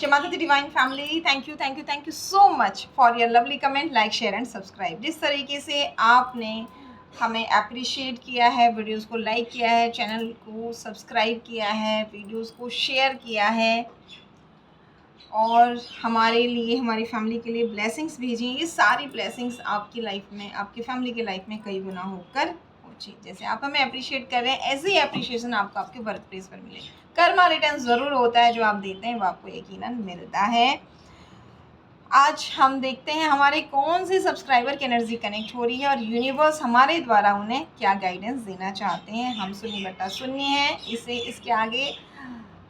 जय माता दी divine family, thank you so much for your lovely comment, like, share and subscribe. जिस तरीके से आपने हमें अप्रिशिएट किया है, वीडियोस को लाइक किया है, चैनल को सब्सक्राइब किया है, वीडियोस को शेयर किया है और हमारे लिए, हमारी फैमिली के लिए ब्लेसिंग्स भेजी, ये सारी ब्लेसिंग्स आपकी लाइफ में, आपकी फैमिली की लाइफ में कई गुना होकर पहुँची। जैसे आप हमें अप्रिशिएट कर रहे हैं, ऐसे ही अप्रिशिएशन आपको आपके वर्क प्लेस पर मिले। कर्मा रिटर्न ज़रूर होता है, जो आप देते हैं वो आपको यकीनन मिलता है। आज हम देखते हैं हमारे कौन से सब्सक्राइबर की एनर्जी कनेक्ट हो रही है और यूनिवर्स हमारे द्वारा उन्हें क्या गाइडेंस देना चाहते हैं। हम सुनी बटा सुननी है, इसे इसके आगे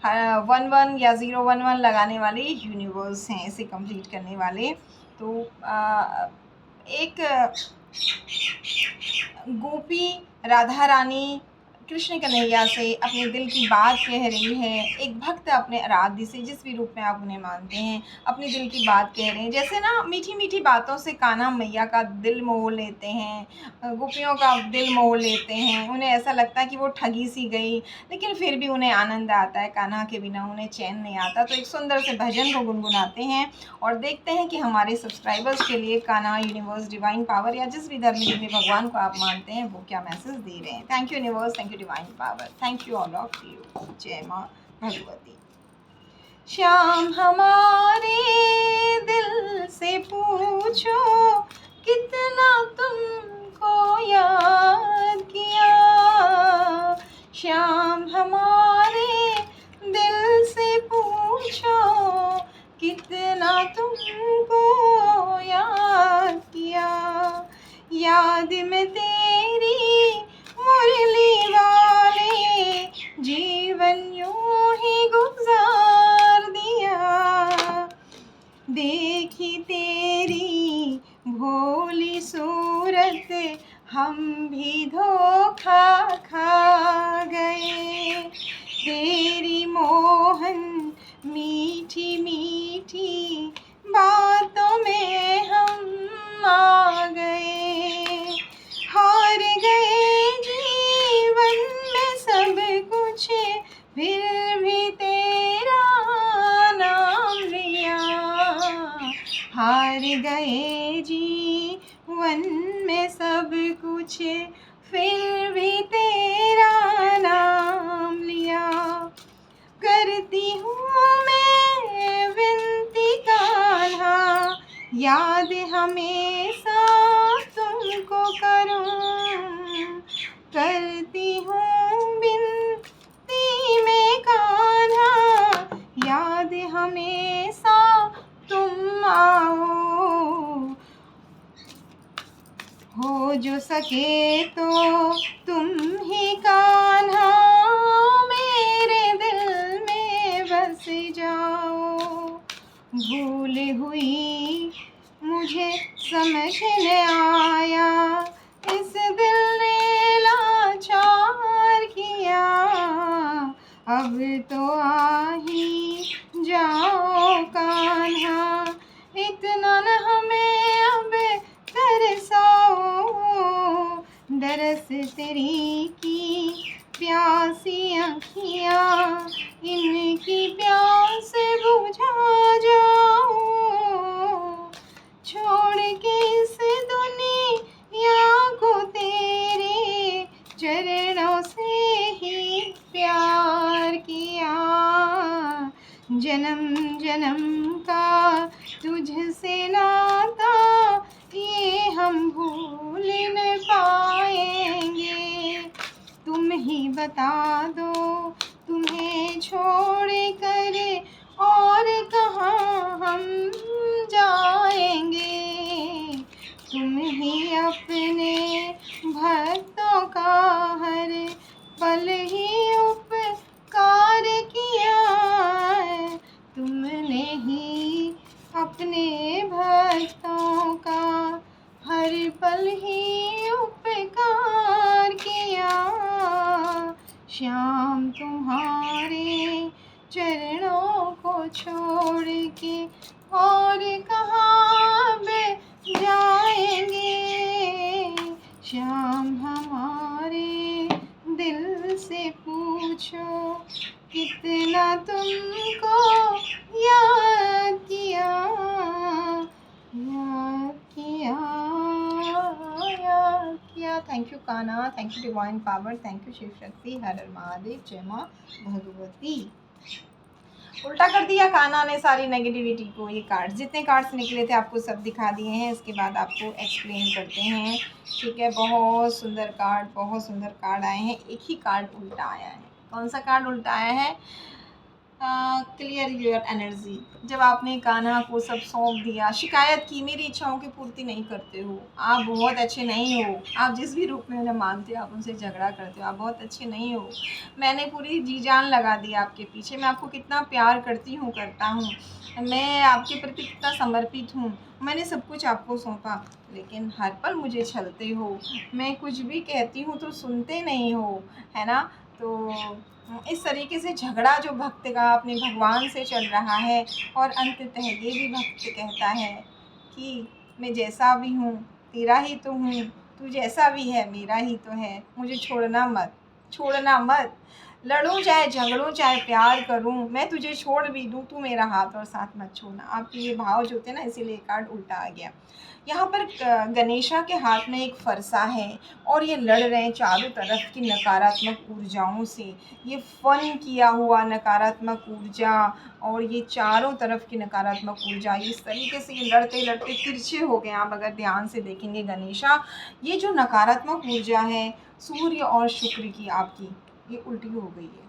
11 या 011 लगाने वाले यूनिवर्स हैं, इसे कंप्लीट करने वाले। तो एक गोपी राधा रानी कृष्ण कन्हैया से अपने दिल की बात कह रही है। एक भक्त अपने आराध्य से, जिस भी रूप में आप उन्हें मानते हैं, अपने दिल की बात कह रहे हैं। जैसे ना मीठी मीठी बातों से कान्हा मैया का दिल मोह लेते हैं, गोपियों का दिल मोह लेते हैं। उन्हें ऐसा लगता है कि वो ठगी सी गई, लेकिन फिर भी उन्हें आनंद आता है। कान्हा के बिना उन्हें चैन नहीं आता। तो एक सुंदर से भजन को गुनगुनाते हैं और देखते हैं कि हमारे सब्सक्राइबर्स के लिए कान्हा, यूनिवर्स, डिवाइन पावर या जिस भी धर्म में भगवान को आप मानते हैं वो क्या मैसेज दे रहे हैं। Thank you universe, thank you divine power, thank you all of you. जय माँ भगवती। श्याम हमारे दिल से पूछो कितना तुमको याद किया। श्याम हमारे दिल से पूछो कितना तुमको याद किया। याद में तेरी मुरली वाले जीवन यूं ही गुजार दिया। देखी तेरी भोली सूरत हम भी धोखा खा गए। तेरी मोहन मीठी मीठी बातों में हम आ गए। हार गए जीवन में सब कुछ, फिर भी तेरा नाम लिया। हार गए जीवन में सब कुछ, फिर भी तेरा नाम लिया। करती हूँ मैं विनती कान्हा, याद हमेशा तुमको करूँ। करती हूँ विनती में कान्हा, याद हमेशा तुम आओ। हो जो सके तो तुम ही कान्हा मेरे दिल में बस जाओ। भूल हुई मुझे समझ न आया, इस दिल ने लाचार किया। अब तो आ ही जाओ कान्हा, इतना न हमें अब तरसाओ। दरस तेरी की प्यासी आँखियाँ, इनकी प्यास बुझा जाओ। छोड़ के इस दुनिया को तेरे चरणों से ही प्यार किया। जन्म जन्म का तुझसे नाता ये हम भूल न पाएंगे। तुम ही बता दो तुम्हें छोड़ कर और कहाँ हम जाएंगे। तुम ही अपने भक्तों का हर पल ही उपकार किया। तुमने ही अपने भक्तों का हर पल ही उपकार किया। श्याम तुम्हारे चरणों को छोड़ के और कहाँ जाएंगे। श्याम हमारे दिल से पूछो कितना तुमको याद Kanha, thank you divine power, thank you Shiv Shakti, हर हर महादेव, जय माँ भगवती। उल्टा कर दिया कान्हा ने सारी नेगेटिविटी को। ये कार्ड जितने कार्ड्स निकले थे आपको सब दिखा दिए हैं, इसके बाद आपको एक्सप्लेन करते हैं। ठीक है, बहुत सुंदर कार्ड, बहुत सुंदर कार्ड आए हैं। एक ही कार्ड उल्टा आया है। कौन सा कार्ड उल्टा आया है? Clear your energy. जब आपने कान्हा को सब सौंप दिया, शिकायत की मेरी इच्छाओं की पूर्ति नहीं करते हो, आप बहुत अच्छे नहीं हो, आप जिस भी रूप में उन्हें मानते हो आप उनसे झगड़ा करते हो, आप बहुत अच्छे नहीं हो, मैंने पूरी जी जान लगा दी आपके पीछे, मैं आपको कितना प्यार करती हूँ, करता हूँ, मैं आपके प्रति कितना समर्पित हूँ, मैंने सब कुछ आपको सौंपा, लेकिन हर पल मुझे छलते हो, मैं कुछ भी कहती हूँ तो सुनते नहीं हो, है ना। तो इस तरीके से झगड़ा जो भक्त का अपने भगवान से चल रहा है, और अंततः ये भी भक्त कहता है कि मैं जैसा भी हूँ तेरा ही तो हूँ, तू जैसा भी है मेरा ही तो है, मुझे छोड़ना मत, छोड़ना मत, लड़ूं चाहे झगड़ूं चाहे प्यार करूं, मैं तुझे छोड़ भी दूं, तू मेरा हाथ और साथ मत छोड़ना। आपके ये भाव जो थे ना, इसीलिए कार्ड उल्टा आ गया। यहाँ पर गणेशा के हाथ में एक फरसा है और ये लड़ रहे हैं चारों तरफ की नकारात्मक ऊर्जाओं से। ये फन किया हुआ नकारात्मक ऊर्जा और ये चारों तरफ की नकारात्मक ऊर्जा, इस तरीके से ये लड़ते लड़ते तिरछे हो गए। आप अगर ध्यान से देखेंगे गणेशा, ये जो नकारात्मक ऊर्जा है सूर्य और शुक्र की आपकी, ये उल्टी हो गई है,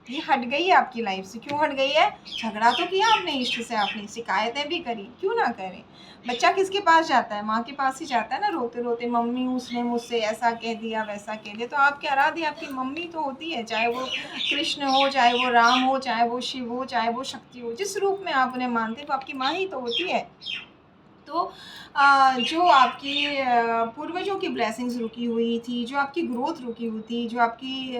ये हट गई है आपकी लाइफ से। क्यों हट गई है? झगड़ा तो किया आपने इष्ट से, आपने शिकायतें भी करी, क्यों ना करें। बच्चा किसके पास जाता है? माँ के पास ही जाता है ना, रोते रोते, मम्मी उसने मुझसे ऐसा कह दिया वैसा कह दिया। तो आपके आराध्य आपकी मम्मी तो होती है, चाहे वो कृष्ण हो, चाहे वो राम हो, चाहे वो शिव हो, चाहे वो शक्ति हो, जिस रूप में आप उन्हें मानते हैं वो आपकी माँ ही तो होती है। तो जो आपकी पूर्वजों की ब्लेसिंग्स रुकी हुई थी, जो आपकी ग्रोथ रुकी हुई थी, जो आपकी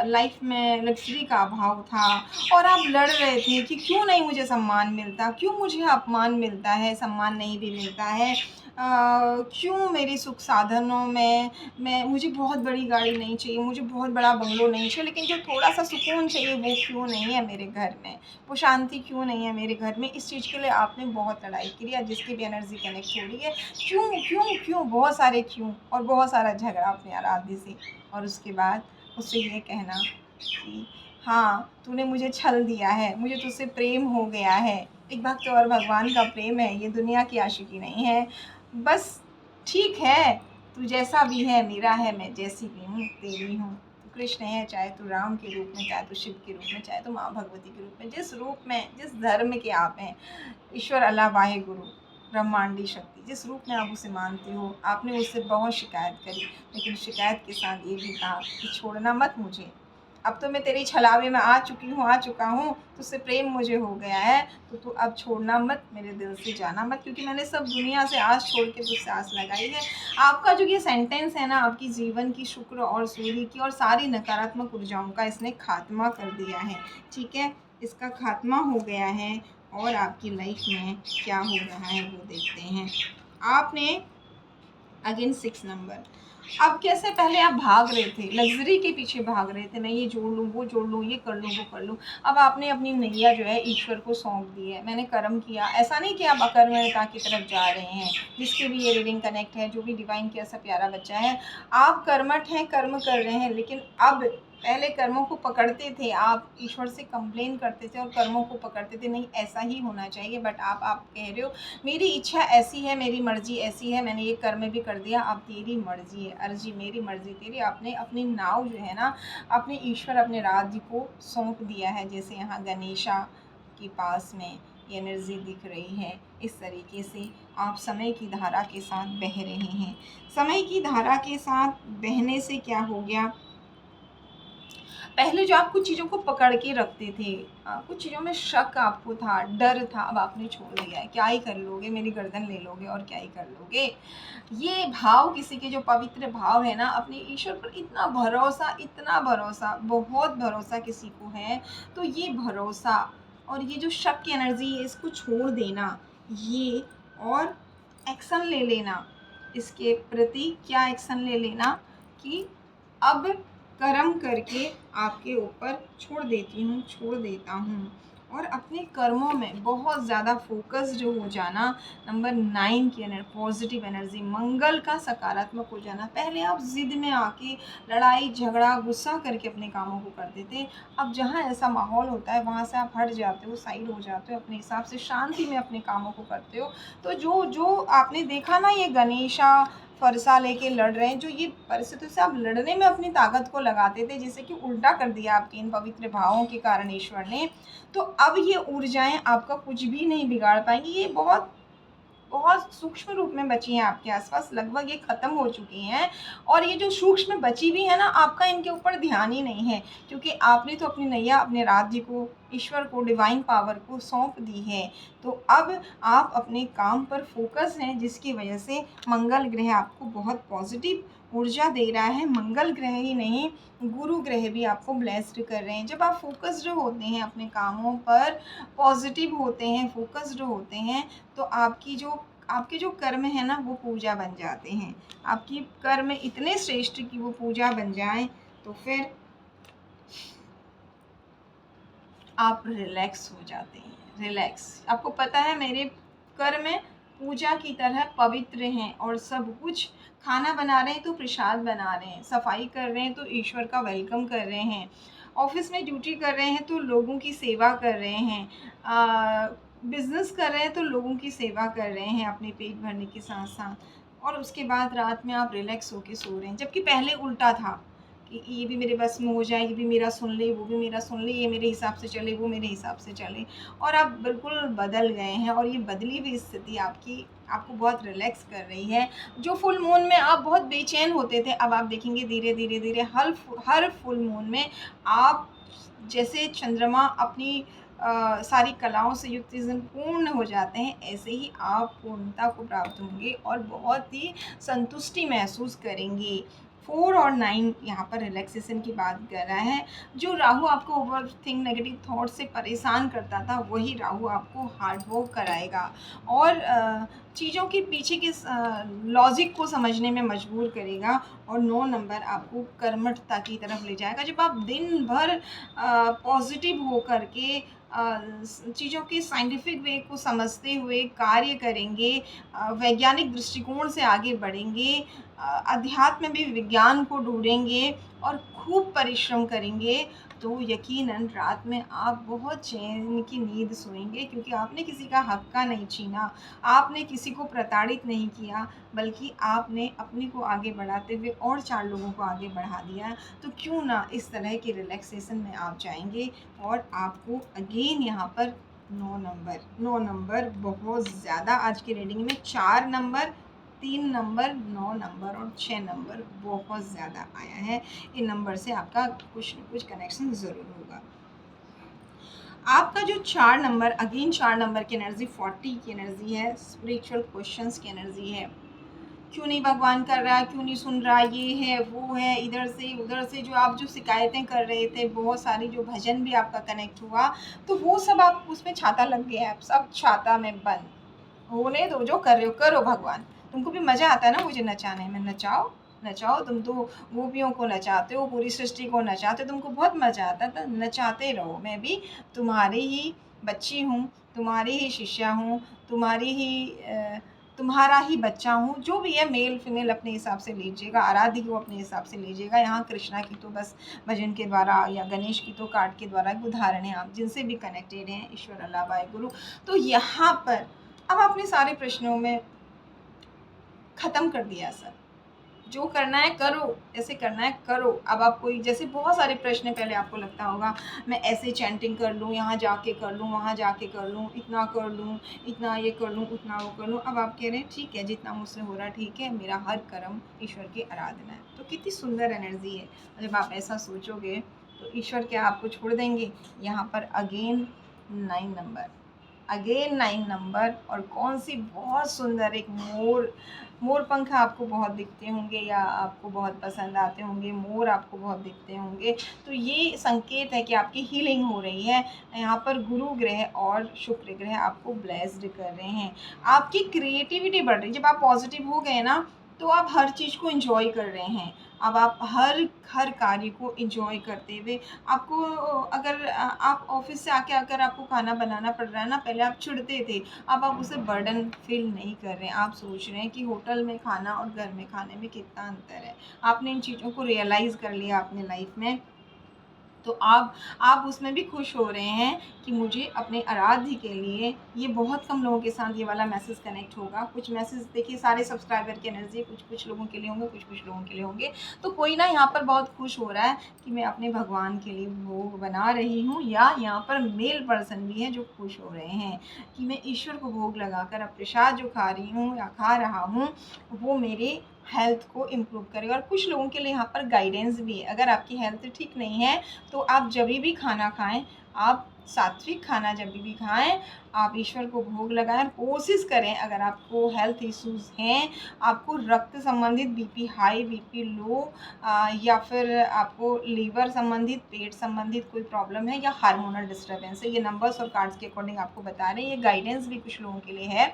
लाइफ में लग्जरी का अभाव था, और आप लड़ रहे थे कि क्यों नहीं मुझे सम्मान मिलता, क्यों मुझे अपमान मिलता है, सम्मान नहीं भी मिलता है, क्यों मेरी सुख साधनों में मुझे बहुत बड़ी गाड़ी नहीं चाहिए, मुझे बहुत बड़ा बंगलो नहीं चाहिए, लेकिन जो थोड़ा सा सुकून चाहिए वो क्यों नहीं है मेरे घर में, वो शांति क्यों नहीं है मेरे घर में। इस चीज़ के लिए आपने बहुत लड़ाई करी है, जिसकी भी एनर्जी कनेक्ट हो रही है। क्यों क्यों क्यों, बहुत सारे क्यों, और बहुत सारा झगड़ा अपने आराध्य से, और उसके बाद उससे ये कहना कि हाँ तूने मुझे छल दिया है, मुझे तुझसे प्रेम हो गया है। एक भक्त और भगवान का प्रेम है, ये दुनिया की आशिकी नहीं है। बस ठीक है, तू जैसा भी है मेरा है, मैं जैसी भी हूँ तेरी हूँ। तू कृष्ण है, चाहे तू राम के रूप में, चाहे तू शिव के रूप में, चाहे तू माँ भगवती के रूप में, जिस रूप में, जिस धर्म के आप हैं, ईश्वर अल्लाह वाहे गुरु ब्रह्मांडी शक्ति, जिस रूप में आप उसे मानते हो, आपने उससे बहुत शिकायत करी, लेकिन शिकायत के साथ ये भी कहा कि छोड़ना मत मुझे, अब तो मैं तेरी छलावे में आ चुका हूँ, तुझसे प्रेम मुझे हो गया है, तो तू अब छोड़ना मत, मेरे दिल से जाना मत, क्योंकि मैंने सब दुनिया से आस छोड़ के तुझसे आस लगाई है। आपका जो ये सेंटेंस है ना, आपकी जीवन की शुक्र और सूर्य की और सारी नकारात्मक ऊर्जाओं का इसने खात्मा कर दिया है। ठीक है, इसका खात्मा हो गया है, और आपकी लाइफ में क्या हो रहा है वो देखते हैं। आपने अगेन 6 नंबर, अब कैसे, पहले आप भाग रहे थे, लग्जरी के पीछे भाग रहे थे, मैं ये जोड़ लूँ, वो जोड़ लूँ, ये कर लूँ, वो कर लूँ। अब आपने अपनी नैया जो है ईश्वर को सौंप दी है। मैंने कर्म किया, ऐसा नहीं कि आप अकर्मण्यता की तरफ जा रहे हैं। जिसके भी ये रीडिंग कनेक्ट है, जो भी डिवाइन के ऐसा प्यारा बच्चा है, आप कर्मठ हैं, कर्म कर रहे हैं, लेकिन अब पहले कर्मों को पकड़ते थे आप, ईश्वर से कंप्लेन करते थे और कर्मों को पकड़ते थे, नहीं ऐसा ही होना चाहिए। बट आप कह रहे हो मेरी इच्छा ऐसी है, मेरी मर्जी ऐसी है, मैंने ये कर्म भी कर दिया, अब तेरी मर्जी है, अर्जी मेरी मर्जी तेरी। आपने अपनी नाव जो है ना, अपने ईश्वर, अपने राज्य को सौंप दिया है। जैसे यहाँ गणेशा के पास में ये एनर्जी दिख रही है, इस तरीके से आप समय की धारा के साथ बह रहे हैं। समय की धारा के साथ बहने से क्या हो गया, पहले जो आप कुछ चीज़ों को पकड़ के रखते थे, कुछ चीज़ों में शक आपको था, डर था, अब आपने छोड़ दिया है। क्या ही कर लोगे, मेरी गर्दन ले लोगे और क्या ही कर लोगे। ये भाव, किसी के जो पवित्र भाव है ना, अपने ईश्वर पर इतना भरोसा, इतना भरोसा, बहुत भरोसा किसी को है, तो ये भरोसा और ये जो शक की एनर्जी है, इसको छोड़ देना ये, और एक्शन ले लेना इसके प्रति। क्या एक्शन ले लेना कि अब कर्म करके आपके ऊपर छोड़ देती हूँ, छोड़ देता हूँ, और अपने कर्मों में बहुत ज़्यादा फोकस्ड हो जाना। नंबर 9 की पॉजिटिव एनर्जी, मंगल का सकारात्मक हो जाना। पहले आप ज़िद में आके लड़ाई झगड़ा गुस्सा करके अपने कामों को करते थे। अब जहाँ ऐसा माहौल होता है वहाँ से आप हट जाते हो, साइड हो जाते हो, अपने हिसाब से शांति में अपने कामों को करते हो। तो जो जो आपने देखा ना, ये गणेशा फरसा लेके लड़ रहे हैं, जो ये परिस्थितियों से आप लड़ने में अपनी ताकत को लगाते थे, जिसे कि उल्टा कर दिया आपके इन पवित्र भावों के कारण ईश्वर ने। तो अब ये ऊर्जाएं आपका कुछ भी नहीं बिगाड़ पाएंगी। ये बहुत बहुत सूक्ष्म रूप में बची हैं आपके आसपास, लगभग ये खत्म हो चुकी हैं। और ये जो सूक्ष्म बची भी है ना, आपका इनके ऊपर ध्यान ही नहीं है, क्योंकि आपने तो अपनी नैया अपने राज्य को, ईश्वर को, डिवाइन पावर को सौंप दी है। तो अब आप अपने काम पर फोकस हैं, जिसकी वजह से मंगल ग्रह आपको बहुत पॉजिटिव ऊर्जा दे रहा है। मंगल ग्रह ही नहीं, गुरु ग्रह भी आपको ब्लेस्ड कर रहे हैं। जब आप फोकस्ड होते हैं अपने कामों पर, पॉजिटिव होते हैं, फोकस्ड होते हैं, तो आपके जो कर्म है ना, वो पूजा बन जाते हैं। आपकी कर्म इतने श्रेष्ठ कि वो पूजा बन जाएं, तो फिर आप रिलैक्स हो जाते हैं। रिलैक्स, आपको पता है मेरे कर्म पूजा की तरह पवित्र हैं, और सब कुछ खाना बना रहे हैं तो प्रसाद बना रहे हैं, सफाई कर रहे हैं तो ईश्वर का वेलकम कर रहे हैं, ऑफिस में ड्यूटी कर रहे हैं तो लोगों की सेवा कर रहे हैं, बिजनेस कर रहे हैं तो लोगों की सेवा कर रहे हैं अपने पेट भरने के साथ साथ। और उसके बाद रात में आप रिलैक्स होके सो रहे हैं, जबकि पहले उल्टा था कि ये भी मेरे बस में हो जाए, ये भी मेरा सुन ले, वो भी मेरा सुन ले, ये मेरे हिसाब से चले, वो मेरे हिसाब से चले। और आप बिल्कुल बदल गए हैं, और ये बदली हुई स्थिति आपको बहुत रिलैक्स कर रही है। जो फुल मून में आप बहुत बेचैन होते थे, अब आप देखेंगे धीरे धीरे धीरे हर फुल मून में आप जैसे चंद्रमा अपनी सारी कलाओं से युक्त जिस दिन पूर्ण हो जाते हैं, ऐसे ही आप पूर्णता को प्राप्त होंगे और बहुत ही संतुष्टि महसूस करेंगे। 4 और 9 यहाँ पर रिलैक्सेशन की बात कर रहा है। जो राहु आपको ओवर थिंक नेगेटिव थॉट से परेशान करता था, वही राहु आपको हार्ड वर्क कराएगा और चीज़ों के पीछे के लॉजिक को समझने में मजबूर करेगा। और 9 नंबर आपको कर्मठता की तरफ ले जाएगा। जब आप दिन भर पॉजिटिव होकर के चीज़ों के साइंटिफिक वे को समझते हुए कार्य करेंगे, वैज्ञानिक दृष्टिकोण से आगे बढ़ेंगे, अध्यात्म में भी विज्ञान को ढूंढेंगे और खूब परिश्रम करेंगे, तो यकीनन रात में आप बहुत चैन की नींद सोएंगे, क्योंकि आपने किसी का हक का नहीं छीना, आपने किसी को प्रताड़ित नहीं किया, बल्कि आपने अपने को आगे बढ़ाते हुए और 4 लोगों को आगे बढ़ा दिया। तो क्यों ना इस तरह के रिलैक्सेशन में आप जाएंगे। और आपको अगेन यहाँ पर 9 नंबर बहुत ज़्यादा आज की रीडिंग में, 4 नंबर, 3 नंबर, 9 नंबर और 6 नंबर बहुत ज़्यादा आया है। इन नंबर से आपका कुछ न कुछ कनेक्शन ज़रूर होगा। आपका जो 4 नंबर, अगेन 4 नंबर की एनर्जी 40 की एनर्जी है, स्पिरिचुअल क्वेश्चंस की एनर्जी है। क्यों नहीं भगवान कर रहा, क्यों नहीं सुन रहा, ये है वो है, इधर से उधर से जो आप जो शिकायतें कर रहे थे, बहुत सारी जो भजन भी आपका कनेक्ट हुआ, तो वो सब आप उसमें छाता लग गया है, सब छाता में बंद होने दो। जो कर रहे हो करो भगवान, तुमको भी मज़ा आता है ना मुझे नचाने में, नचाओ नचाओ। तुम तो गोपियों को नचाते हो, पूरी सृष्टि को नचाते हो, तुमको बहुत मज़ा आता है, तो नचाते रहो। मैं भी तुम्हारी ही बच्ची हूँ, तुम्हारी ही शिष्या हूँ, तुम्हारा ही बच्चा हूँ। जो भी है मेल फीमेल अपने हिसाब से लीजिएगा, आराध्य को अपने हिसाब से लीजिएगा। यहाँ कृष्णा की तो बस भजन के द्वारा, या गणेश की तो कार्ड के द्वारा एक उदाहरण है, आप जिनसे भी कनेक्टेड हैं, ईश्वर अल्लाह वाहे गुरु। तो यहाँ पर अब आपने सारे प्रश्नों में ख़त्म कर दिया सर, जो करना है करो, ऐसे करना है करो। अब आप कोई, जैसे बहुत सारे प्रश्न पहले आपको लगता होगा मैं ऐसे चैंटिंग कर लूँ, यहाँ जाके कर लूँ, वहाँ जाके कर लूँ, इतना कर लूँ, इतना ये कर लूँ, उतना वो कर लूँ। अब आप कह रहे हैं ठीक है, जितना मुझसे हो रहा ठीक है, मेरा हर कर्म ईश्वर की आराधना है। तो कितनी सुंदर एनर्जी है। जब आप ऐसा सोचोगे तो ईश्वर क्या आपको छोड़ देंगे। यहाँ पर अगेन 9 नंबर, अगेन 9 नंबर, और कौन सी बहुत सुंदर एक मोर पंख आपको बहुत दिखते होंगे, या आपको बहुत पसंद आते होंगे, मोर आपको बहुत दिखते होंगे। तो ये संकेत है कि आपकी हीलिंग हो रही है। यहाँ पर गुरु ग्रह और शुक्र ग्रह आपको ब्लेस्ड कर रहे हैं। आपकी क्रिएटिविटी बढ़ रही है। जब आप पॉजिटिव हो गए ना, तो आप हर चीज़ को एंजॉय कर रहे हैं। अब आप हर हर कार्य को एंजॉय करते हुए आपको अगर आप ऑफ़िस से आके अगर आपको खाना बनाना पड़ रहा है ना, पहले आप चिढ़ते थे, अब आप उसे बर्डन फ़ील नहीं कर रहे हैं। आप सोच रहे हैं कि होटल में खाना और घर में खाने में कितना अंतर है। आपने इन चीज़ों को रियलाइज़ कर लिया अपनी लाइफ़ में। तो आप उसमें भी खुश हो रहे हैं कि मुझे अपने आराध्य के लिए, ये बहुत कम लोगों के साथ ये वाला मैसेज कनेक्ट होगा। कुछ मैसेज देखिए सारे सब्सक्राइबर के नज़दीक कुछ-कुछ लोगों के लिए होंगे, कुछ-कुछ लोगों के लिए होंगे। तो कोई ना यहाँ पर बहुत खुश हो रहा है कि मैं अपने भगवान के लिए भोग बना रही हूँ, या यहाँ पर मेल पर्सन भी हैं जो खुश हो रहे हैं कि मैं ईश्वर को भोग लगाकर अब प्रसाद जो खा रही हूँ या खा रहा हूँ, वो मेरे हेल्थ को इम्प्रूव करेगा। और कुछ लोगों के लिए यहाँ पर गाइडेंस भी है। अगर आपकी हेल्थ ठीक नहीं है, तो आप जभी भी खाना खाएँ, आप सात्विक खाना जभी भी खाएँ, आप ईश्वर को भोग लगाएँ और कोशिश करें, अगर आपको हेल्थ इश्यूज़ हैं, आपको रक्त संबंधित बीपी हाई, बीपी लो, या फिर आपको लीवर संबंधित, पेट संबंधित कोई प्रॉब्लम है, या हार्मोनल डिस्टर्बेंस है, ये नंबर्स और कार्ड्स के अकॉर्डिंग आपको बता रहे हैं, ये गाइडेंस भी कुछ लोगों के लिए है।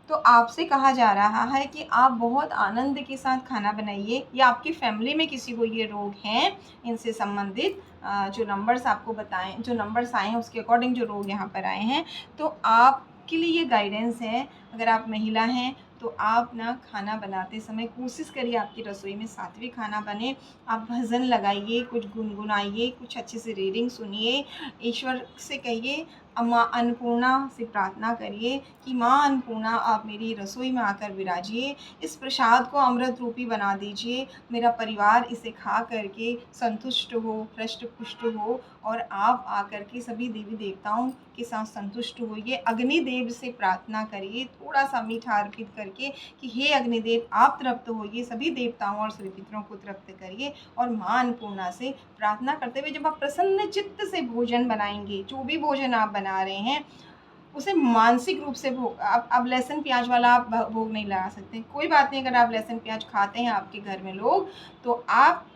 तो आपसे कहा जा रहा है कि आप बहुत आनंद के साथ खाना बनाइए, या आपकी फैमिली में किसी को ये रोग हैं, इनसे संबंधित जो नंबर्स आपको बताएँ, जो नंबर्स आए हैं उसके अकॉर्डिंग जो रोग यहाँ पर आए हैं, तो आपके लिए ये गाइडेंस है। अगर आप महिला हैं, तो आप ना खाना बनाते समय कोशिश करिए आपकी रसोई में सात्विक खाना बने। आप भजन लगाइए, कुछ गुनगुनाइए, कुछ अच्छे से रीडिंग सुनिए, ईश्वर से कहिए, माँ अन्नपूर्णा से प्रार्थना करिए कि माँ अन्नपूर्णा आप मेरी रसोई में आकर विराजिए, इस प्रसाद को अमृत रूपी बना दीजिए, मेरा परिवार इसे खा करके संतुष्ट हो, हृष्ट-पुष्ट हो, और आप आकर के सभी देवी देवताओं के साथ संतुष्ट होइए। अग्निदेव से प्रार्थना करिए थोड़ा-सा मीठा अर्पित करके कि हे अग्निदेव आप तृप्त होइए, सभी देवताओं और सभी पितरों को तृप्त करिए। और माँ अन्नपूर्णा से प्रार्थना करते हुए जब आप प्रसन्न चित्त से भोजन बनाएँगे, जो भी भोजन आप बना रहे हैं, उसे मानसिक रूप से भोग, आप अब लहसुन प्याज वाला आप भोग नहीं लगा सकते। कोई बात नहीं, अगर आप लहसुन प्याज खाते हैं आपके घर में लोग, तो आप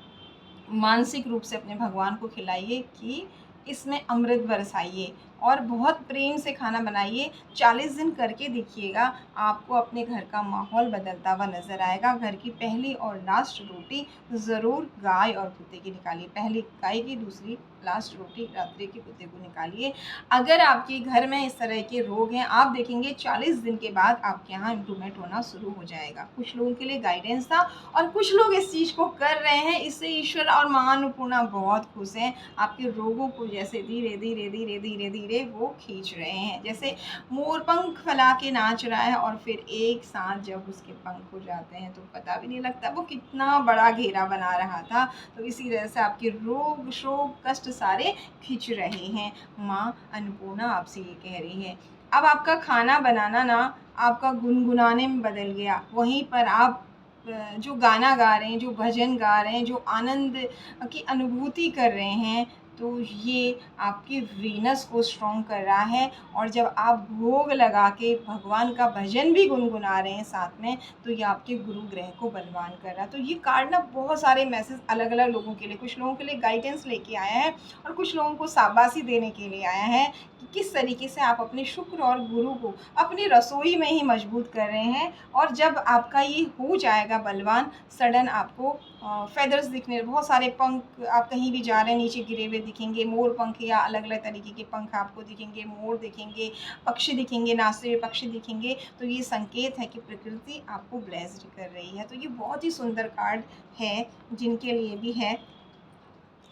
मानसिक रूप से अपने भगवान को खिलाइए कि इसमें अमृत बरसाइए, और बहुत प्रेम से खाना बनाइए। 40 दिन करके देखिएगा, आपको अपने घर का माहौल बदलता हुआ नज़र आएगा। घर की पहली और लास्ट रोटी ज़रूर गाय और कुत्ते की निकालिए। पहली गाय की, दूसरी लास्ट रोटी रात्रि के कुत्ते को निकालिए। अगर आपके घर में इस तरह के रोग हैं, आप देखेंगे 40 दिन के बाद आपके यहाँ इम्प्रूवमेंट होना शुरू हो जाएगा। कुछ लोगों के लिए गाइडेंस था, और कुछ लोग इस चीज़ को कर रहे हैं। इससे ईश्वर और माँ अन्नपूर्णा बहुत खुश हैं। आपके रोगों को जैसे धीरे धीरे धीरे धीरे धीरे वो खींच रहे हैं, जैसे मोर पंख फैला के नाच रहा है, और फिर एक साथ जब उसके पंख हो जाते हैं तो पता भी नहीं लगता वो कितना बड़ा घेरा बना रहा था। तो इसी तरह से आपके रोग, शोक, कष्ट सारे खींच रहे हैं। माँ अन्नपूर्णा आपसे ये कह रही है। अब आपका खाना बनाना ना आपका गुनगुनाने में बदल गया। वहीं पर आप जो गाना गा रहे हैं, जो भजन गा रहे हैं, जो आनंद की अनुभूति कर रहे हैं, तो ये आपके वीनस को स्ट्रॉन्ग कर रहा है। और जब आप भोग लगा के भगवान का भजन भी गुनगुना रहे हैं साथ में, तो ये आपके गुरु ग्रह को बलवान कर रहा है। तो ये कार्ड ना बहुत सारे मैसेज अलग-अलग लोगों के लिए, कुछ लोगों के लिए गाइडेंस लेके आया है, और कुछ लोगों को शाबाशी देने के लिए आया है कि किस तरीके से आप अपने शुक्र और गुरु को अपनी रसोई में ही मजबूत कर रहे हैं। और जब आपका ये हो जाएगा बलवान, सडन आपको फेदर्स दिखने, बहुत सारे पंख, आप कहीं भी जा रहे हैं नीचे गिरे हुए दिखेंगे, मोर पंख या अलग-अलग तरीके के पंख आपको दिखेंगे, मोर दिखेंगे, पक्षी दिखेंगे, नाचते हुए पक्षी दिखेंगे। तो ये संकेत है कि प्रकृति आपको ब्लेस्ड कर रही है। तो ये बहुत ही सुंदर कार्ड है जिनके लिए भी है।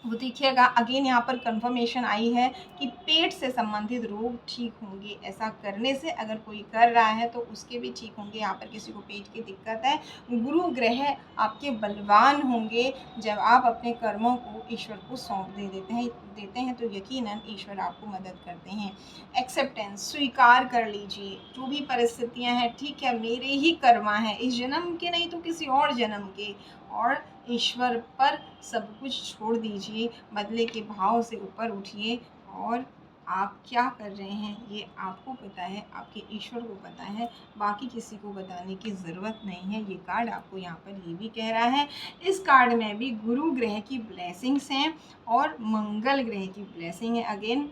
वो देखिएगा अगेन यहाँ पर कंफर्मेशन आई है कि पेट से संबंधित रोग ठीक होंगे। ऐसा करने से अगर कोई कर रहा है तो उसके भी ठीक होंगे। यहाँ पर किसी को पेट की दिक्कत है, गुरु ग्रह आपके बलवान होंगे जब आप अपने कर्मों को ईश्वर को सौंप देते हैं तो यकीनन ईश्वर आपको मदद करते हैं। एक्सेप्टेंस, स्वीकार कर लीजिए जो भी परिस्थितियाँ हैं, ठीक है मेरे ही कर्मा हैं, इस जन्म के नहीं तो किसी और जन्म के, और ईश्वर पर सब कुछ छोड़ दीजिए। बदले के भाव से ऊपर उठिए, और आप क्या कर रहे हैं ये आपको पता है, आपके ईश्वर को पता है, बाकी किसी को बताने की ज़रूरत नहीं है। ये कार्ड आपको यहाँ पर ये भी कह रहा है। इस कार्ड में भी गुरु ग्रह की ब्लेसिंग्स हैं और मंगल ग्रह की ब्लेसिंग है। अगेन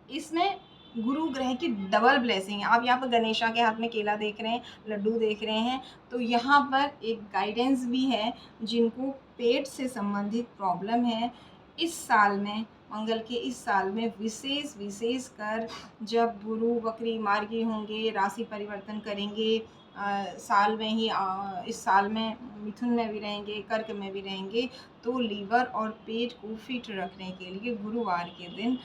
इसमें गुरु ग्रह की डबल ब्लेसिंग है। आप यहाँ पर गणेशा के हाथ में केला देख रहे हैं, लड्डू देख रहे हैं, तो यहाँ पर एक गाइडेंस भी है जिनको पेट से संबंधित प्रॉब्लम है। इस साल में, मंगल के इस साल में विशेष कर जब गुरु वक्री मार्गी होंगे, राशि परिवर्तन करेंगे, साल में ही इस साल में मिथुन में भी रहेंगे, कर्क में भी रहेंगे, तो लीवर और पेट को फिट रखने के लिए गुरुवार के दिन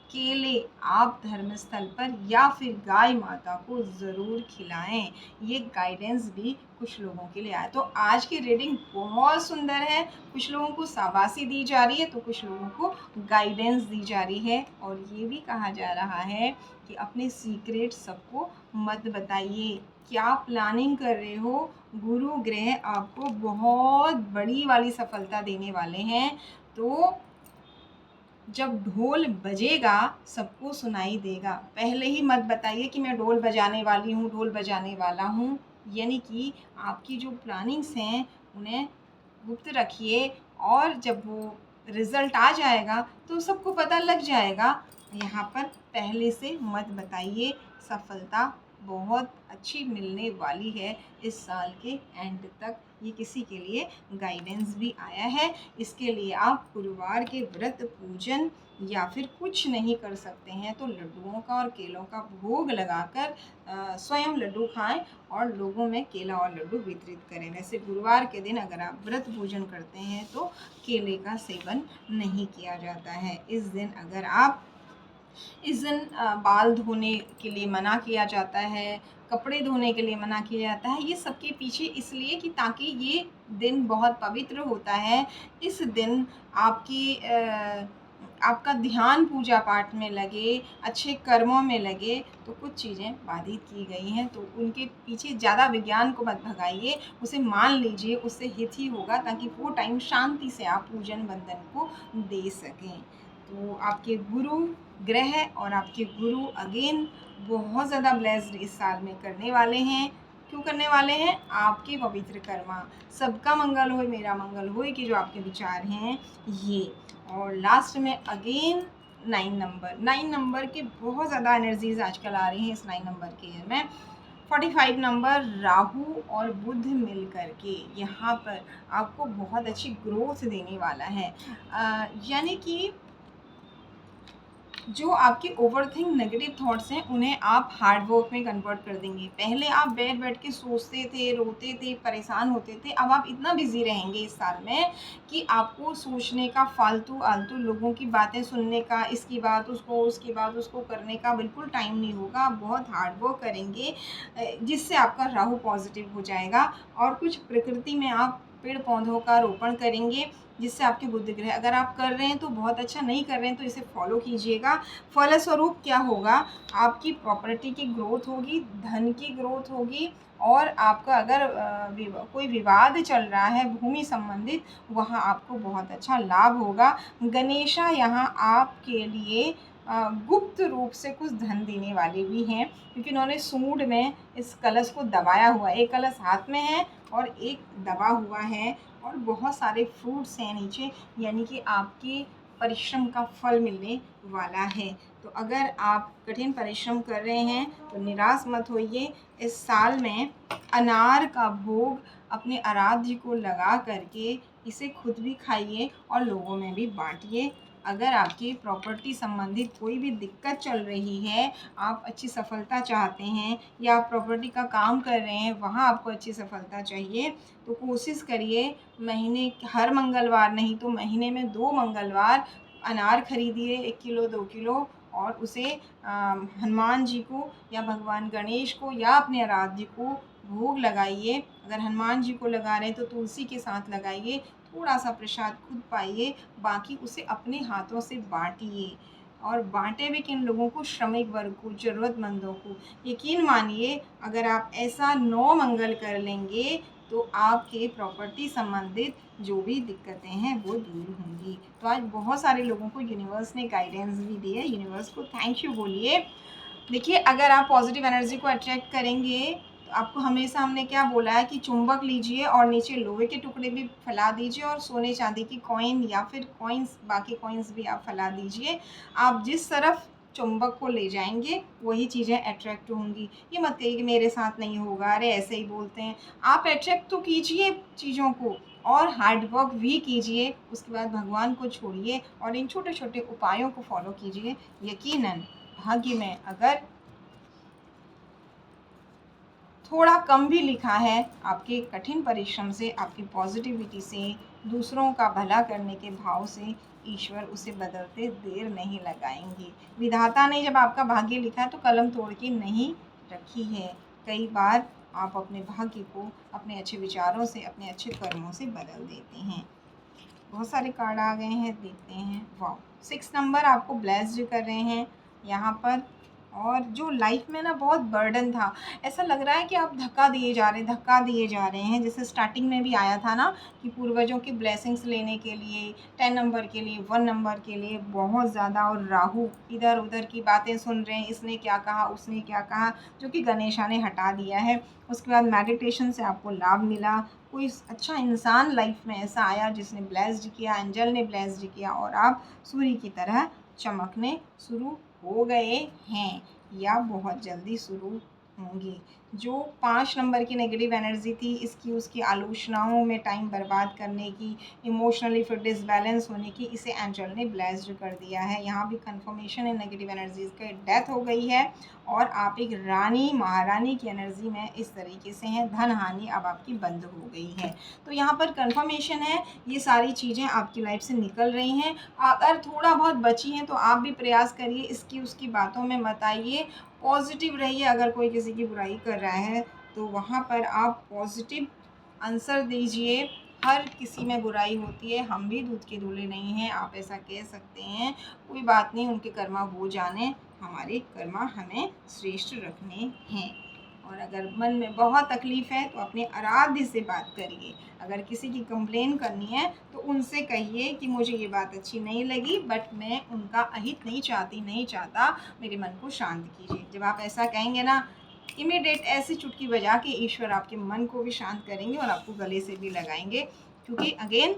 केले आप धर्मस्थल पर या फिर गाय माता को ज़रूर खिलाएं। ये गाइडेंस भी कुछ लोगों के लिए आया। तो आज की रीडिंग बहुत सुंदर है। कुछ लोगों को शाबाशी दी जा रही है तो कुछ लोगों को गाइडेंस दी जा रही है, और ये भी कहा जा रहा है कि अपने सीक्रेट सबको मत बताइए। क्या प्लानिंग कर रहे हो, गुरु ग्रह आपको बहुत बड़ी वाली सफलता देने वाले हैं। तो जब ढोल बजेगा सबको सुनाई देगा। पहले ही मत बताइए कि मैं ढोल बजाने वाली हूँ, ढोल बजाने वाला हूँ। यानी कि आपकी जो प्लानिंग्स हैं उन्हें गुप्त रखिए, और जब वो रिज़ल्ट आ जाएगा तो सबको पता लग जाएगा। यहाँ पर पहले से मत बताइए। सफलता बहुत अच्छी मिलने वाली है इस साल के एंड तक। ये किसी के लिए गाइडेंस भी आया है। इसके लिए आप गुरुवार के व्रत पूजन या फिर कुछ नहीं कर सकते हैं तो लड्डुओं का और केलों का भोग लगाकर स्वयं लड्डू खाएं और लोगों में केला और लड्डू वितरित करें। वैसे गुरुवार के दिन अगर आप व्रत पूजन करते हैं तो केले का सेवन नहीं किया जाता है। इस दिन बाल धोने के लिए मना किया जाता है, कपड़े धोने के लिए मना किया जाता है। ये सबके पीछे इसलिए कि ताकि ये दिन बहुत पवित्र होता है। इस दिन आपका ध्यान पूजा पाठ में लगे, अच्छे कर्मों में लगे, तो कुछ चीज़ें बाधित की गई हैं। तो उनके पीछे ज़्यादा विज्ञान को मत भगाइए, उसे मान लीजिए, उससे हित ही होगा, ताकि वो टाइम शांति से आप पूजन बंधन को दे सकें। तो आपके गुरु ग्रह और आपके गुरु अगेन बहुत ज़्यादा ब्लेस्ड इस साल में करने वाले हैं। क्यों करने वाले हैं? आपके पवित्र कर्मा। सबका मंगल होए, मेरा मंगल होए कि जो आपके विचार हैं ये। और लास्ट में अगेन 9 नंबर के बहुत ज़्यादा एनर्जीज आजकल आ रही हैं इस 9 नंबर के ईयर में। 45 नंबर राहु और बुध मिल करके यहाँ पर आपको बहुत अच्छी ग्रोथ देने वाला है। यानी कि जो आपके ओवरथिंक नेगेटिव थॉट्स हैं उन्हें आप हार्ड वर्क में कन्वर्ट कर देंगे। पहले आप बैठ के सोचते थे, रोते थे, परेशान होते थे। अब आप इतना बिजी रहेंगे इस साल में कि आपको सोचने का, फालतू लोगों की बातें सुनने का, इसकी बात उसको, उसकी बात उसको करने का बिल्कुल टाइम नहीं होगा। आप बहुत हार्ड वर्क करेंगे जिससे आपका राहु पॉजिटिव हो जाएगा। और कुछ प्रकृति में आप पेड़ पौधों का रोपण करेंगे जिससे आपके बुध ग्रह, अगर आप कर रहे हैं तो बहुत अच्छा, नहीं कर रहे हैं तो इसे फॉलो कीजिएगा। फलस्वरूप क्या होगा? आपकी प्रॉपर्टी की ग्रोथ होगी, धन की ग्रोथ होगी, और आपका अगर कोई विवाद चल रहा है भूमि संबंधित, वहाँ आपको बहुत अच्छा लाभ होगा। गणेशा यहाँ आपके लिए गुप्त रूप से कुछ धन देने वाले भी हैं, क्योंकि उन्होंने सूंड में इस कलश को दबाया हुआ है। एक कलश हाथ में है और एक दबा हुआ है, और बहुत सारे फ्रूट्स हैं नीचे, यानी कि आपके परिश्रम का फल मिलने वाला है। तो अगर आप कठिन परिश्रम कर रहे हैं तो निराश मत होइए। इस साल में अनार का भोग अपने आराध्य को लगा करके इसे खुद भी खाइए और लोगों में भी बांटिए। अगर आपकी प्रॉपर्टी संबंधित कोई भी दिक्कत चल रही है, आप अच्छी सफलता चाहते हैं, या आप प्रॉपर्टी का काम कर रहे हैं, वहाँ आपको अच्छी सफलता चाहिए, तो कोशिश करिए हर मंगलवार नहीं तो महीने में 2 मंगलवार अनार खरीदिए, 1 किलो 2 किलो, और उसे हनुमान जी को या भगवान गणेश को या अपने आराध्य को भोग लगाइए। अगर हनुमान जी को लगा रहे हैं तो तुलसी के साथ लगाइए, थोड़ा सा प्रसाद खुद पाइए, बाकी उसे अपने हाथों से बांटिए। और बांटे भी किन लोगों को? श्रमिक वर्ग को, ज़रूरतमंदों को। यकीन मानिए, अगर आप ऐसा 9 मंगल कर लेंगे तो आपके प्रॉपर्टी संबंधित जो भी दिक्कतें हैं वो दूर होंगी। तो आज बहुत सारे लोगों को यूनिवर्स ने गाइडेंस भी दी है। यूनिवर्स को थैंक यू बोलिए। देखिए, अगर आप पॉजिटिव एनर्जी को अट्रैक्ट करेंगे तो आपको हमेशा हमने क्या बोला है कि चुंबक लीजिए और नीचे लोहे के टुकड़े भी फैला दीजिए, और सोने चांदी की कॉइन या फिर कॉइन्स, बाकी कॉइन्स भी आप फैला दीजिए। आप जिस तरफ चुंबक को ले जाएंगे वही चीज़ें अट्रैक्ट होंगी। ये मत कहिए कि मेरे साथ नहीं होगा, अरे ऐसे ही बोलते हैं। आप अट्रैक्ट तो कीजिए चीज़ों को और हार्ड वर्क भी कीजिए, उसके बाद भगवान को छोड़िए और इन छोटे छोटे उपायों को फॉलो कीजिए। यकीनन भाग्य में अगर थोड़ा कम भी लिखा है, आपके कठिन परिश्रम से, आपकी पॉजिटिविटी से, दूसरों का भला करने के भाव से ईश्वर उसे बदलते देर नहीं लगाएंगे। विधाता ने जब आपका भाग्य लिखा है तो कलम तोड़ के नहीं रखी है। कई बार आप अपने भाग्य को अपने अच्छे विचारों से, अपने अच्छे कर्मों से बदल देते हैं। बहुत सारे कार्ड आ गए हैं, देखते हैं। वाह, 6 नंबर आपको ब्लेस्ड कर रहे हैं यहाँ पर। और जो लाइफ में ना बहुत बर्डन था, ऐसा लग रहा है कि आप धक्का दिए जा रहे हैं, धक्का दिए जा रहे हैं। जैसे स्टार्टिंग में भी आया था ना कि पूर्वजों की ब्लेसिंग्स लेने के लिए 10 नंबर के लिए, 1 नंबर के लिए बहुत ज़्यादा, और राहु इधर उधर की बातें सुन रहे हैं, इसने क्या कहा, उसने क्या कहा, जो कि गणेशा ने हटा दिया है। उसके बाद मेडिटेशन से आपको लाभ मिला। कोई अच्छा इंसान लाइफ में ऐसा आया जिसने ब्लेस्ड किया, एंजल ने ब्लेस्ड किया, और आप सूर्य की तरह चमकने शुरू हो गए हैं या बहुत जल्दी शुरू होंगी। जो 5 नंबर की नेगेटिव एनर्जी थी, इसकी उसकी आलोचनाओं में टाइम बर्बाद करने की, इमोशनली फिर डिसबैलेंस होने की, इसे एंजल ने ब्लेस्ड कर दिया है। यहाँ भी कंफर्मेशन है नेगेटिव एनर्जीज का डेथ हो गई है और आप एक रानी महारानी की एनर्जी में इस तरीके से हैं। धन हानि अब आपकी बंद हो गई है। तो यहाँ पर कंफर्मेशन है ये सारी चीज़ें आपकी लाइफ से निकल रही हैं। अगर थोड़ा बहुत बची हैं तो आप भी प्रयास करिए, इसकी उसकी बातों में मत आइए, पॉजिटिव रहिए। अगर कोई किसी की बुराई कर रहा है तो वहाँ पर आप पॉजिटिव आंसर दीजिए। हर किसी में बुराई होती है, हम भी दूध के धुले नहीं हैं, आप ऐसा कह सकते हैं। कोई बात नहीं, उनके कर्मा वो जाने, हमारे कर्मा हमें श्रेष्ठ रखने हैं। और अगर मन में बहुत तकलीफ़ है तो अपने आराध्य से बात करिए। अगर किसी की कंप्लेन करनी है तो उनसे कहिए कि मुझे ये बात अच्छी नहीं लगी, बट मैं उनका अहित नहीं चाहता, मेरे मन को शांत कीजिए। जब आप ऐसा कहेंगे ना, इमीडिएट ऐसी चुटकी बजा के ईश्वर आपके मन को भी शांत करेंगे और आपको गले से भी लगाएंगे। क्योंकि अगेन,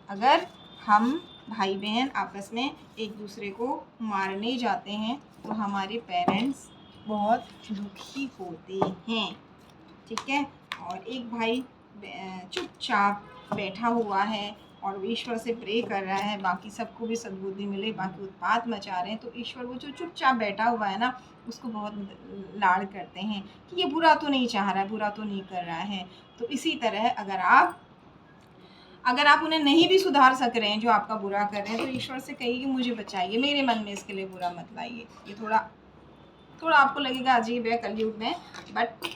अगर हम भाई बहन आपस में एक दूसरे को मारने जाते हैं तो हमारे पेरेंट्स बहुत दुखी होते हैं, ठीक है। और एक भाई चुपचाप बैठा हुआ है और ईश्वर से प्रे कर रहा है, बाकी सबको भी सद्बुद्धि मिले, बाकी उत्पात मचा रहे हैं, तो ईश्वर वो जो चुपचाप बैठा हुआ है ना, उसको बहुत लाड़ करते हैं कि ये बुरा तो नहीं चाह रहा है, बुरा तो नहीं कर रहा है। तो इसी तरह अगर आप उन्हें नहीं भी सुधार सक रहे हैं जो आपका बुरा कर रहे हैं, तो ईश्वर से कहिए कि मुझे बचाइए, मेरे मन में इसके लिए बुरा मत लाइए। ये थोड़ा आपको लगेगा अजीब है कलयुग में, बट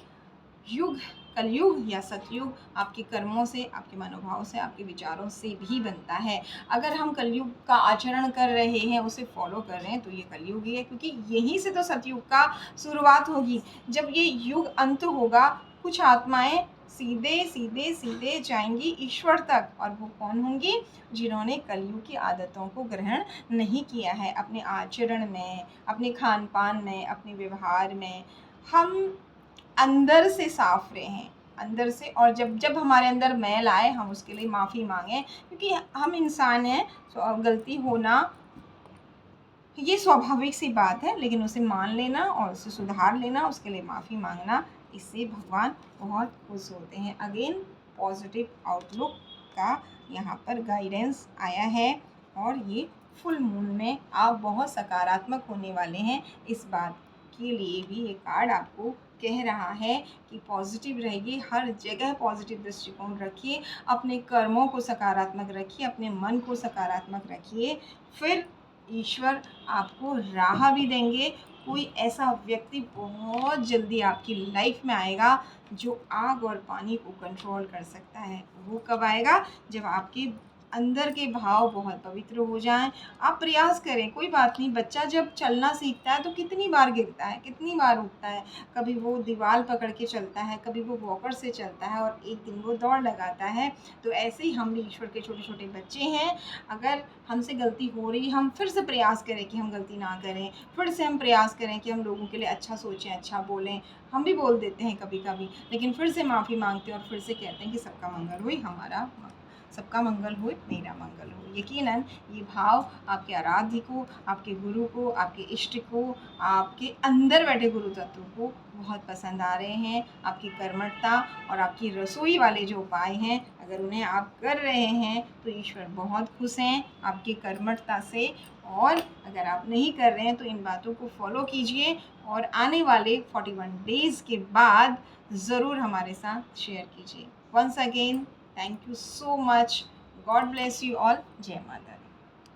कलयुग या सतयुग आपके कर्मों से, आपके मनोभाव से, आपके विचारों से भी बनता है। अगर हम कलयुग का आचरण कर रहे हैं, उसे फॉलो कर रहे हैं, तो ये कलयुग ही है, क्योंकि यहीं से तो सतयुग का शुरुआत होगी। जब ये युग अंत होगा, कुछ आत्माएं सीधे जाएंगी ईश्वर तक, और वो कौन होंगी? जिन्होंने कलयुग की आदतों को ग्रहण नहीं किया है। अपने आचरण में, अपने खान पान में, अपने व्यवहार में हम अंदर से साफ रहें, अंदर से। और जब हमारे अंदर मैल आए, हम उसके लिए माफ़ी मांगें, क्योंकि हम इंसान हैं, तो गलती होना ये स्वाभाविक सी बात है, लेकिन उसे मान लेना और उसे सुधार लेना, उसके लिए माफ़ी मांगना, इससे भगवान बहुत खुश होते हैं। अगेन पॉजिटिव आउटलुक का यहाँ पर गाइडेंस आया है, और ये फुल मून में आप बहुत सकारात्मक होने वाले हैं। इस बात के लिए भी ये कार्ड आपको कह रहा है कि पॉजिटिव रहिए, हर जगह पॉजिटिव दृष्टिकोण रखिए, अपने कर्मों को सकारात्मक रखिए, अपने मन को सकारात्मक रखिए, फिर ईश्वर आपको राह भी देंगे। कोई ऐसा व्यक्ति बहुत जल्दी आपकी लाइफ में आएगा जो आग और पानी को कंट्रोल कर सकता है। वो कब आएगा? जब आपके अंदर के भाव बहुत पवित्र हो जाएं। आप प्रयास करें, कोई बात नहीं। बच्चा जब चलना सीखता है तो कितनी बार गिरता है, कितनी बार उठता है, कभी वो दीवार पकड़ के चलता है, कभी वो वॉकर से चलता है, और एक दिन वो दौड़ लगाता है। तो ऐसे ही हम भी ईश्वर के छोटे छोटे बच्चे हैं। अगर हमसे गलती हो रही, हम फिर से प्रयास करें कि हम गलती ना करें, फिर से हम प्रयास करें कि हम लोगों के लिए अच्छा सोचें, अच्छा बोलें। हम भी बोल देते हैं कभी कभी, लेकिन फिर से माफ़ी मांगते हैं और फिर से कहते हैं कि सबका मंगल हुई, हमारा सबका मंगल हो, मेरा मंगल हो। यकीनन ये भाव आपके आराध्य को, आपके गुरु को, आपके इष्ट को, आपके अंदर बैठे गुरु तत्व को बहुत पसंद आ रहे हैं। आपकी कर्मठता और आपकी रसोई वाले जो उपाय हैं, अगर उन्हें आप कर रहे हैं तो ईश्वर बहुत खुश हैं आपकी कर्मठता से। और अगर आप नहीं कर रहे हैं तो इन बातों को फॉलो कीजिए और आने वाले 41 डेज़ के बाद ज़रूर हमारे साथ शेयर कीजिए। Once again thank you so much. God bless you all. जय माता दी।